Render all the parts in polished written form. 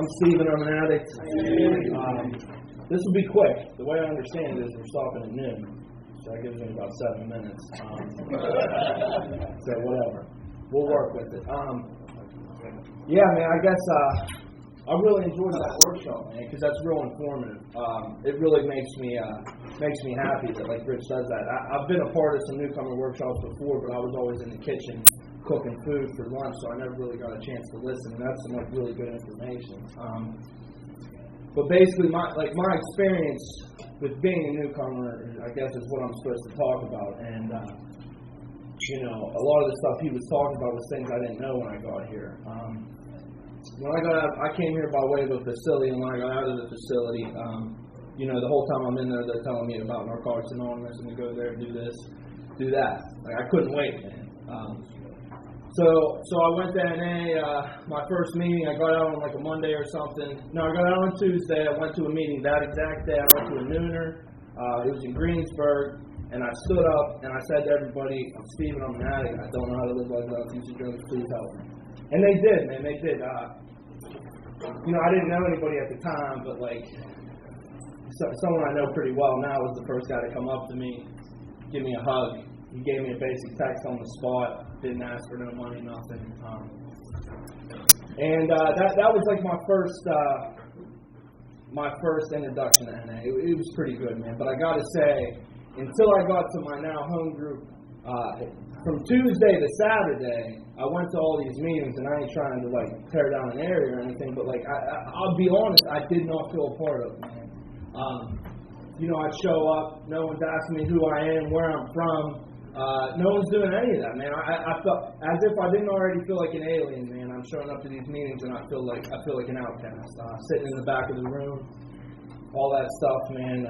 I'm Steven. I'm an addict. This will be quick. The way I understand it is we're stopping at noon. So that gives me about 7 minutes. So whatever. We'll work with it. Yeah, man, I guess I really enjoyed that workshop, man, because that's real informative. It really makes me happy that, like Rich says that. I've been a part of some Newcomer workshops before, but I was always in the kitchen cooking food for lunch, so I never really got a chance to listen. And that's some like really good information. But basically, my experience with being a newcomer, I guess, is what I'm supposed to talk about. And a lot of the stuff he was talking about was things I didn't know when I got here. When I got out, I came here by way of a facility, and when I got out of the facility, the whole time I'm in there, they're telling me about Narcotics Anonymous and to go there, do this, do that. Like, I couldn't wait, man. So I went to NA, my first meeting, I got out on like a Monday or something. No, I got out on Tuesday. I went to a meeting that exact day. I went to a nooner. It was in Greensburg. And I stood up and I said to everybody, I'm Steven, I'm an addict. I don't know how to live like that. Use drugs, please help me. And they did, man. They did. I didn't know anybody at the time, but like someone I know pretty well now was the first guy to come up to me, give me a hug. He gave me a basic text on the spot. Didn't ask for no money, nothing. That was like my first introduction to NA. It was pretty good, man. But I got to say, until I got to my now home group, from Tuesday to Saturday, I went to all these meetings, and I ain't trying to like tear down an area or anything, but like I'll be honest, I did not feel a part of it, man. I'd show up, no one's asking me who I am, where I'm from. No one's doing any of that, man. I felt as if I didn't already feel like an alien, man. I'm showing up to these meetings and I feel like an outcast, sitting in the back of the room, all that stuff, man.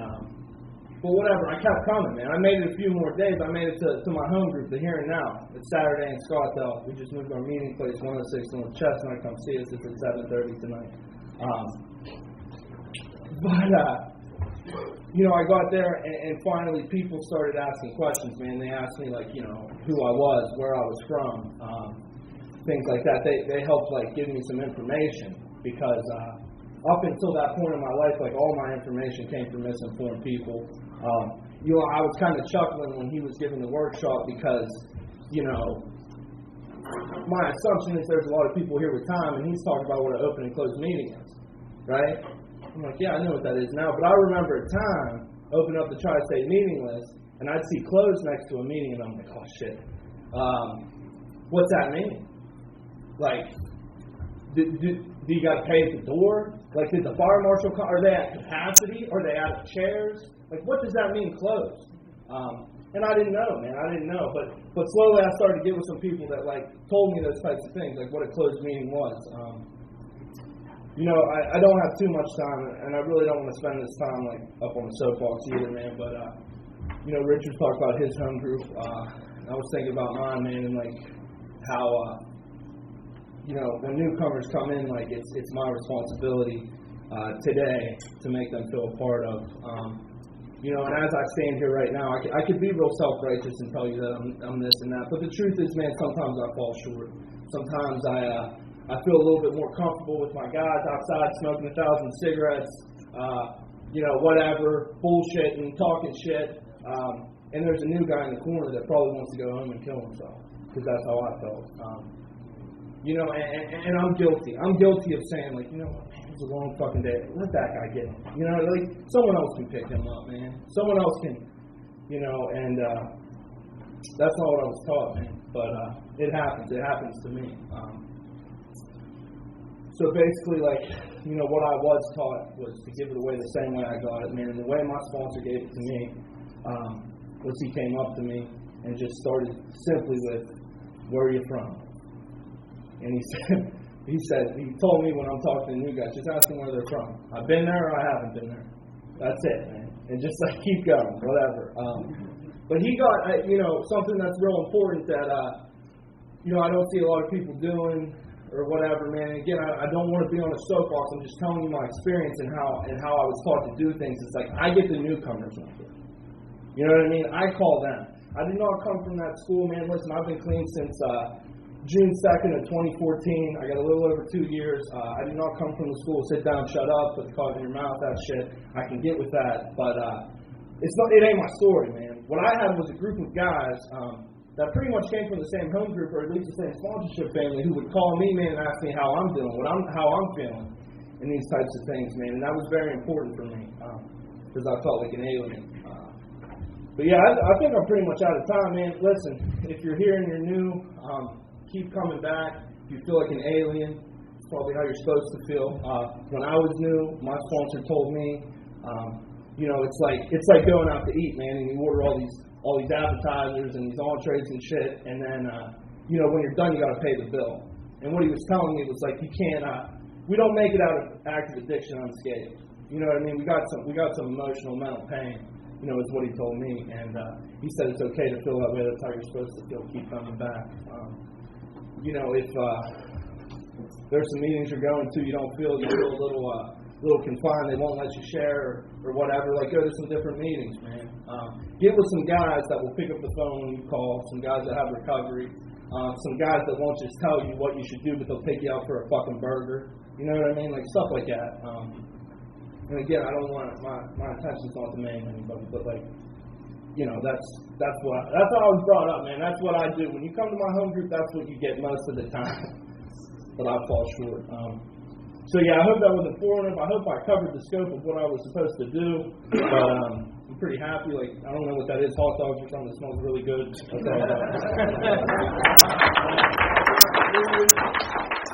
But whatever, I kept coming, man. I made it a few more days. I made it to my home group, the Here and Now. It's Saturday in Scottsdale. We just moved our meeting place, 106 North Chestnut. Come see us. It's at 7:30 tonight. I got there, and finally people started asking questions, man. They asked me, like, who I was, where I was from, things like that. They helped, like, give me some information because up until that point in my life, like, all my information came from misinformed people. I was kind of chuckling when he was giving the workshop because, my assumption is there's a lot of people here with time, and he's talking about what an open and closed meeting is, right? I'm like, yeah, I know what that is now. But I remember a time, open up the Tri-State meeting list, and I'd see closed next to a meeting, and I'm like, oh, shit. What's that mean? Like, do you got to pay at the door? Like, did the fire marshal come? Are they at capacity? Are they out of chairs? Like, what does that mean, closed? And I didn't know, man. I didn't know. But slowly I started to get with some people that, like, told me those types of things, like what a closed meeting was. I don't have too much time, and I really don't want to spend this time, like, up on the soapbox either, man. But, Richard talked about his home group. I was thinking about mine, man, and, like, how, when newcomers come in, like, it's my responsibility today to make them feel a part of. And as I stand here right now, I could be real self-righteous and tell you that I'm this and that. But the truth is, man, sometimes I fall short. Sometimes I feel a little bit more comfortable with my guys outside smoking 1,000 cigarettes, whatever, bullshitting, talking shit. And there's a new guy in the corner that probably wants to go home and kill himself because that's how I felt. And I'm guilty. I'm guilty of saying, like, man, it was a long fucking day. Let that guy get him. Like, someone else can pick him up, man. Someone else can, and that's not what I was taught, man. But it happens. It happens to me. So basically, like, what I was taught was to give it away the same way I got it, man. And the way my sponsor gave it to me was he came up to me and just started simply with, where are you from? And he told me when I'm talking to new guys, just ask them where they're from. I've been there or I haven't been there. That's it, man. And just, like, keep going, whatever. But he got, something that's real important that, I don't see a lot of people doing, or whatever, man. Again, I don't want to be on a soapbox. I'm just telling you my experience and how I was taught to do things. It's like I get the newcomers number. You know what I mean? I call them. I did not come from that school, man. Listen, I've been clean since June 2nd of 2014. I got a little over 2 years. I did not come from the school, sit down, shut up, put the card in your mouth, that shit. I can get with that, but it ain't my story, man. What I had was a group of guys that pretty much came from the same home group, or at least the same sponsorship family, who would call me, man, and ask me how I'm doing, how I'm feeling, and these types of things, man. And that was very important for me because I felt like an alien. But yeah, I think I'm pretty much out of time, man. Listen, if you're here and you're new, keep coming back. If you feel like an alien, it's probably how you're supposed to feel. When I was new, my sponsor told me, it's like going out to eat, man, and you order all these appetizers and these entrees and shit, and then when you're done, you got to pay the bill. And what he was telling me was like, you can't. We don't make it out of active addiction unscathed. You know what I mean? We got some emotional, mental pain. Is what he told me, and he said it's okay to feel that way. That's how you're supposed to feel. Keep coming back. If there's some meetings you're going to, you feel a little confined, they won't let you share or whatever, like go to some different meetings, man. Get with some guys that will pick up the phone when you call, some guys that have recovery, some guys that won't just tell you what you should do, but they'll take you out for a fucking burger. You know what I mean? Like stuff like that. And again, I don't want my intention's not to maim anybody, but that's how I was brought up, man. That's what I do. When you come to my home group, that's what you get most of the time. But I fall short. So yeah, I hope that was informative. I hope I covered the scope of what I was supposed to do. But I'm pretty happy. Like, I don't know what that is. Hot dogs or something that smells really good. That's all I got.